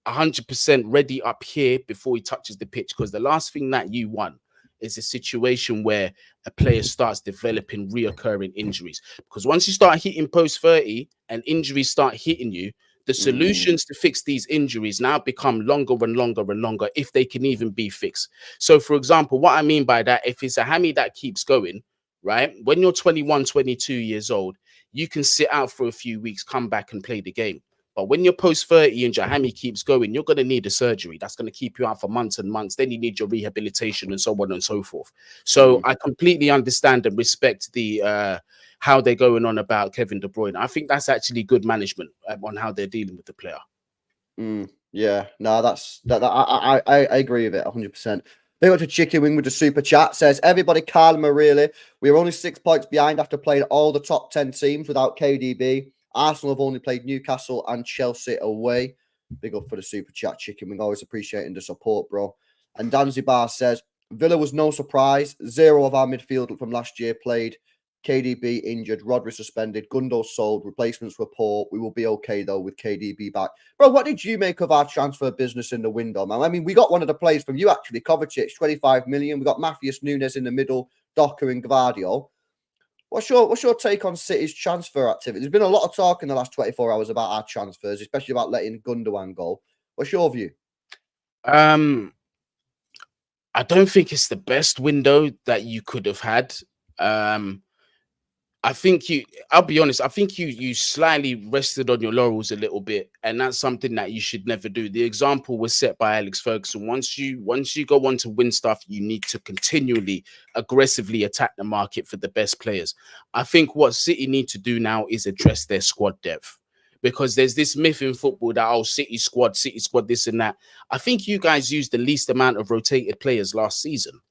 100% ready up here before he touches the pitch. Because the last thing that you want is a situation where a player starts developing reoccurring injuries. Because once you start hitting post 30 and injuries start hitting you, the solutions to fix these injuries now become longer and longer and longer if they can even be fixed. So, for example, what I mean by that, if it's a hammy that keeps going, right? When you're 21, 22 years old, you can sit out for a few weeks, come back and play the game. But when you're post 30 and your hammy keeps going, you're going to need a surgery. That's going to keep you out for months and months. Then you need your rehabilitation and so on and so forth. So I completely understand and respect the how they're going on about Kevin De Bruyne. I think that's actually good management on how they're dealing with the player. Yeah, no, I agree with it 100%. Big up to Chicken Wing with the super chat. Says, everybody calm really. We're only 6 points behind after playing all the top 10 teams without KDB. Arsenal have only played Newcastle and Chelsea away. Big up for the super chat, Chicken Wing. Always appreciating the support, bro. And Danzibar says, Villa was no surprise. 0 of our midfield from last year played. KDB injured, Rodri suspended, Gundo sold, replacements were poor. We will be okay, though, with KDB back. Bro, what did you make of our transfer business in the window, man? I mean, we got one of the players from you, actually, Kovacic, 25 million. We got Matthias Nunes in the middle, Docker and Gvardiol. What's your take on City's transfer activity? There's been a lot of talk in the last 24 hours about our transfers, especially about letting Gundogan go. What's your view? I don't think it's the best window that you could have had. I think I'll be honest, I think you slightly rested on your laurels a little bit, and that's something that you should never do. The example was set by Alex Ferguson. Once you go on to win stuff, you need to continually, aggressively attack the market for the best players. I think what City need to do now is address their squad depth. Because there's this myth in football that, City squad, this and that. I think you guys used the least amount of rotated players last season.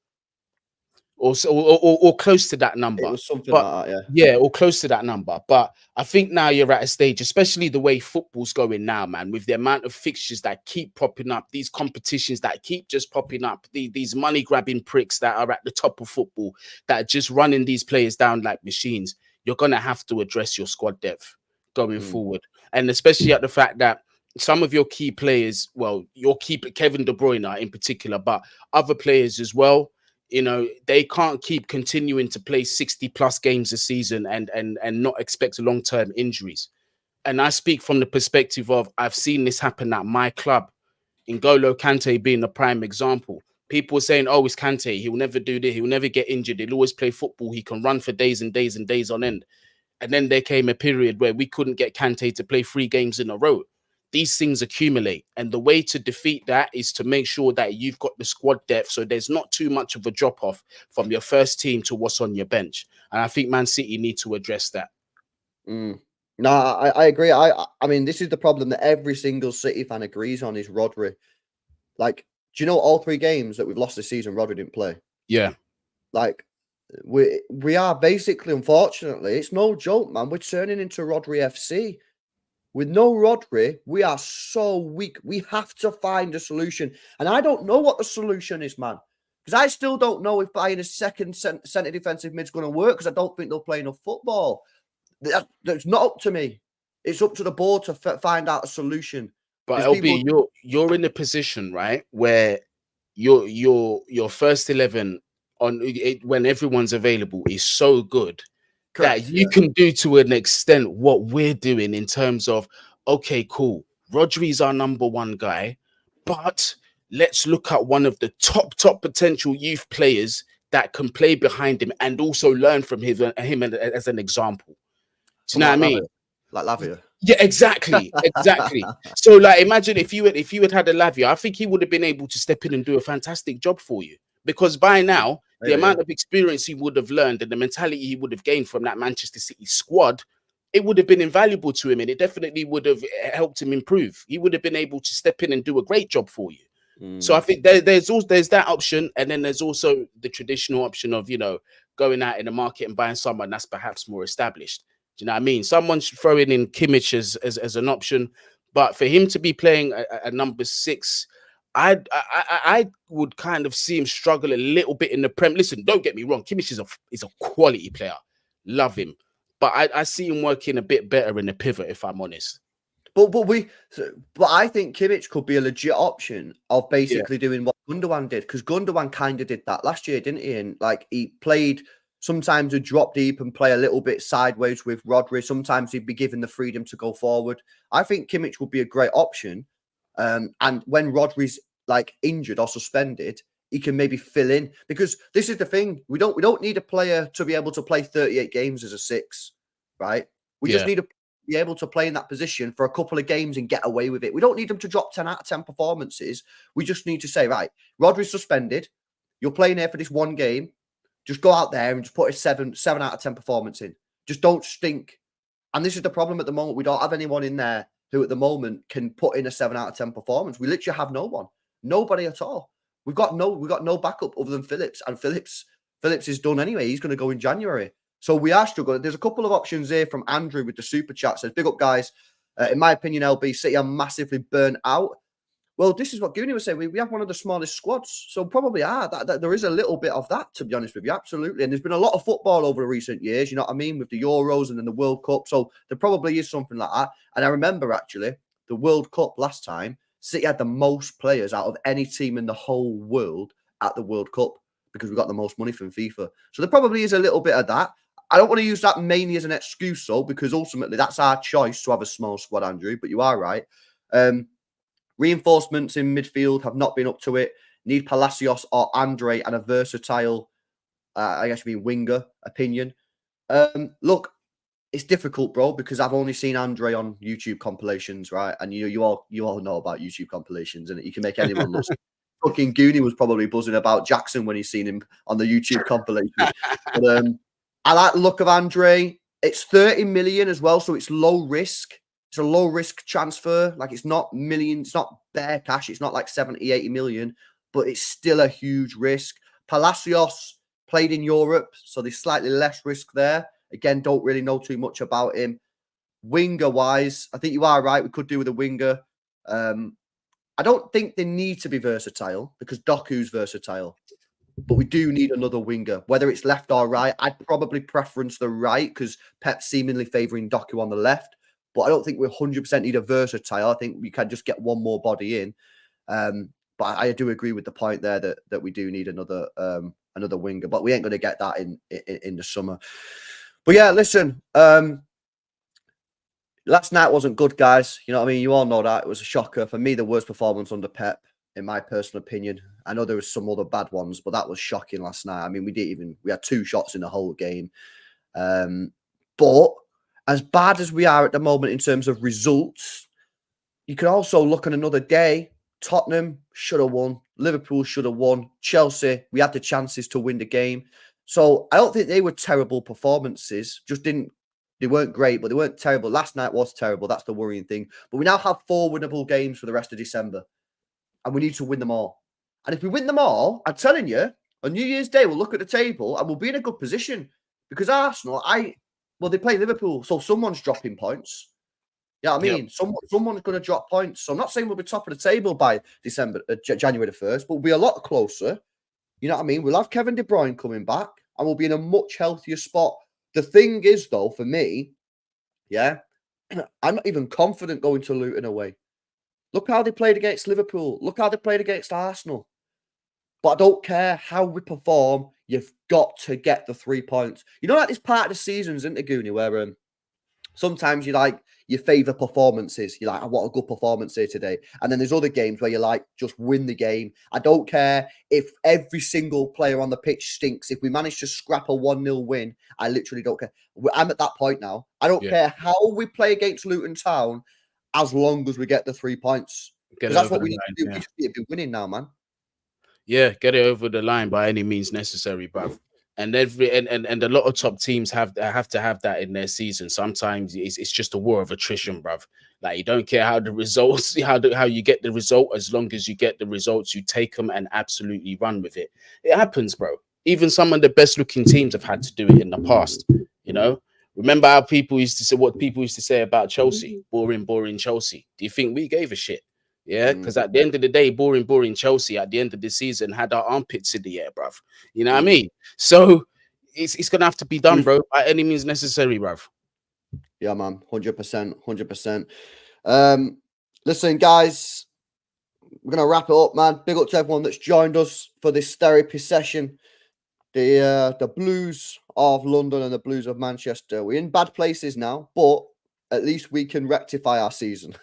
Or close to that number. It was something like that, yeah, or close to that number. But I think now you're at a stage, especially the way football's going now, man, with the amount of fixtures that keep popping up, these competitions that keep just popping up, these money-grabbing pricks that are at the top of football, that are just running these players down like machines. You're going to have to address your squad depth going forward. And especially at the fact that some of your key players, well, your key Kevin De Bruyne in particular, but other players as well, you know, they can't keep continuing to play 60 plus games a season and not expect long-term injuries. And I speak from the perspective of, I've seen this happen at my club, N'Golo Kante being a prime example. People are saying, oh, it's Kante, he'll never do this, he'll never get injured, he'll always play football, he can run for days and days and days on end. And then there came a period where we couldn't get Kante to play 3 games in a row. These things accumulate, and the way to defeat that is to make sure that you've got the squad depth, so there's not too much of a drop off from your first team to what's on your bench. And I think Man City need to address that. No, I agree. I mean, this is the problem that every single City fan agrees on is Rodri. Like, do you know all 3 games that we've lost this season, Rodri didn't play? Yeah. Like, we are basically, unfortunately, it's no joke, man. We're turning into Rodri FC. With no Rodri, we are so weak. We have to find a solution. And I don't know what the solution is, man. Because I still don't know if buying a second centre defensive mid's going to work, because I don't think they'll play enough football. That's not up to me. It's up to the board to find out a solution. But LB, you're in a position, right, where your first 11 on it, when everyone's available is so good. Correct, that you can do to an extent what we're doing in terms of, okay, cool, Rodri's our number 1 guy, but let's look at one of the top potential youth players that can play behind him and also learn from him as an example. Do you know what I mean? Like Lavia. Yeah, exactly. So, like, imagine if you had had a Lavia, I think he would have been able to step in and do a fantastic job for you. Because by now, the amount of experience he would have learned and the mentality he would have gained from that Manchester City squad, it would have been invaluable to him, and it definitely would have helped him improve. He would have been able to step in and do a great job for you. So I think there's that option, and then there's also the traditional option of, you know, going out in the market and buying someone that's perhaps more established. Do you know what I mean? Someone's throwing in Kimmich as an option, but for him to be playing a number 6, I would kind of see him struggle a little bit in the Prem. Listen, don't get me wrong, Kimmich is a quality player, love him, but I see him working a bit better in the pivot, if I'm honest. But I think Kimmich could be a legit option of basically doing what Gundogan did, because Gundogan kind of did that last year, didn't he? And like he played sometimes a drop deep and play a little bit sideways with Rodri. Sometimes he'd be given the freedom to go forward. I think Kimmich would be a great option. And when Rodri's like injured or suspended, he can maybe fill in, because this is the thing: we don't need a player to be able to play 38 games as a 6, right? We just need to be able to play in that position for a couple of games and get away with it. We don't need them to drop 10 out of 10 performances. We just need to say, right, Rodri's suspended. You're playing here for this one game. Just go out there and just put a 7 out of 10 performance in. Just don't stink. And this is the problem at the moment. We don't have anyone in there who at the moment can put in a 7 out of 10 performance. We literally have no one. Nobody at all. We've got no backup other than Phillips. And Phillips is done anyway. He's going to go in January. So we are struggling. There's a couple of options here from Andrew with the super chat. Says, big up, guys. In my opinion, LB, City are massively burnt out. Well, this is what Goonie was saying. We have one of the smallest squads. So probably that there is a little bit of that, to be honest with you. Absolutely. And there's been a lot of football over the recent years, you know what I mean, with the Euros and then the World Cup. So there probably is something like that. And I remember, actually, the World Cup last time, City had the most players out of any team in the whole world at the World Cup because we got the most money from FIFA. So there probably is a little bit of that. I don't want to use that mainly as an excuse, though, because ultimately that's our choice to have a small squad, Andrew. But you are right. Reinforcements in midfield have not been up to it. Need Palacios or Andre and a versatile, I guess you mean winger opinion. Look, it's difficult, bro, because I've only seen Andre on YouTube compilations, right? And you all know about YouTube compilations, and you can make anyone look. Fucking Goonie was probably buzzing about Jackson when he's seen him on the YouTube compilation. But I like the look of Andre. It's 30 million as well, so it's low risk. It's a low risk transfer. Like, it's not millions, it's not bare cash. It's not like 70, 80 million, but it's still a huge risk. Palacios played in Europe, so there's slightly less risk there. Again, don't really know too much about him. Winger wise, I think you are right. We could do with a winger. I don't think they need to be versatile because Doku's versatile, but we do need another winger, whether it's left or right. I'd probably preference the right because Pep's seemingly favouring Doku on the left, but I don't think we 100% need a versatile. I think we can just get one more body in. But I do agree with the point there that we do need another winger, but we ain't going to get that in the summer. But yeah, listen, last night wasn't good, guys. You know what I mean? You all know that. It was a shocker. For me, the worst performance under Pep, in my personal opinion. I know there was some other bad ones, but that was shocking last night. I mean, we had 2 shots in the whole game. But as bad as we are at the moment in terms of results, you can also look on another day. Tottenham should have won. Liverpool should have won. Chelsea, we had the chances to win the game. So I don't think they were terrible performances. They weren't great, but they weren't terrible. Last night was terrible. That's the worrying thing. But we now have 4 winnable games for the rest of December. And we need to win them all. And if we win them all, I'm telling you, on New Year's Day, we'll look at the table and we'll be in a good position. Because Arsenal, they play Liverpool, so someone's dropping points. You know what I mean? Yep. Someone's going to drop points. So I'm not saying we'll be top of the table by January the 1st, but we'll be a lot closer. You know what I mean? We'll have Kevin De Bruyne coming back and we'll be in a much healthier spot. The thing is, though, for me, I'm not even confident going to Luton away. Look how they played against Liverpool. Look how they played against Arsenal. But I don't care how we perform. You've got to get the 3 points. You know, like this part of the season, isn't it, Goonie, where Sometimes you like your favorite performances. You're like, I want a good performance here today. And then there's other games where you're like, just win the game. I don't care if every single player on the pitch stinks. If we manage to scrap a 1-0 win, I literally don't care. I'm at that point now. I don't care how we play against Luton Town as long as we get the 3 points. Because that's what we need to do. We just need to be winning now, man. Yeah, get it over the line by any means necessary, bruv. And a lot of top teams have to have that in their season. Sometimes it's just a war of attrition, bruv. Like, you don't care how the results, how you get the result, as long as you get the results, you take them and absolutely run with it. It happens, bro. Even some of the best looking teams have had to do it in the past. You know, remember how people used to say what people used to say about Chelsea, boring Chelsea. Do you think we gave a shit? Yeah, because at the end of the day, boring Chelsea at the end of the season had our armpits in the air, bruv. You know what I mean? So it's gonna have to be done, bro, by any means necessary, bruv. Yeah, man, 100%. Listen, guys, we're gonna wrap it up, man. Big up to everyone that's joined us for this therapy session. The Blues of London and the Blues of Manchester. We're in bad places now, but at least we can rectify our season.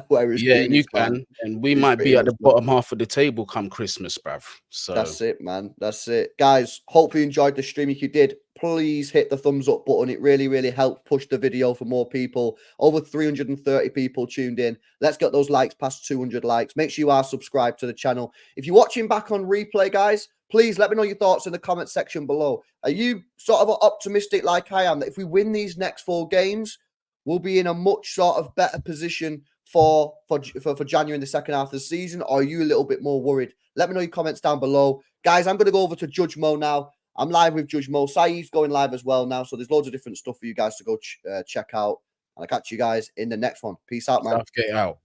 Whereas Yeah, you can, and we might be at the bottom half of the table come Christmas, bruv. So that's it, man. That's it, guys. Hope you enjoyed the stream. If you did, please hit the thumbs up button. It really helped push the video for more people. Over 330 people tuned in. Let's get those likes past 200 likes. Make sure you are subscribed to the channel. If you're watching back on replay, guys, please let me know your thoughts in the comment section below. Are you sort of optimistic like I am that if we win these next 4 games, we'll be in a much sort of better position for January in the second half of the season? Or are you a little bit more worried? Let me know your comments down below. Guys, I'm going to go over to Judge Mo now. I'm live with Judge Mo. Saeed's going live as well now. So there's loads of different stuff for you guys to go check out. And I'll catch you guys in the next one. Peace out, man. Southgate out.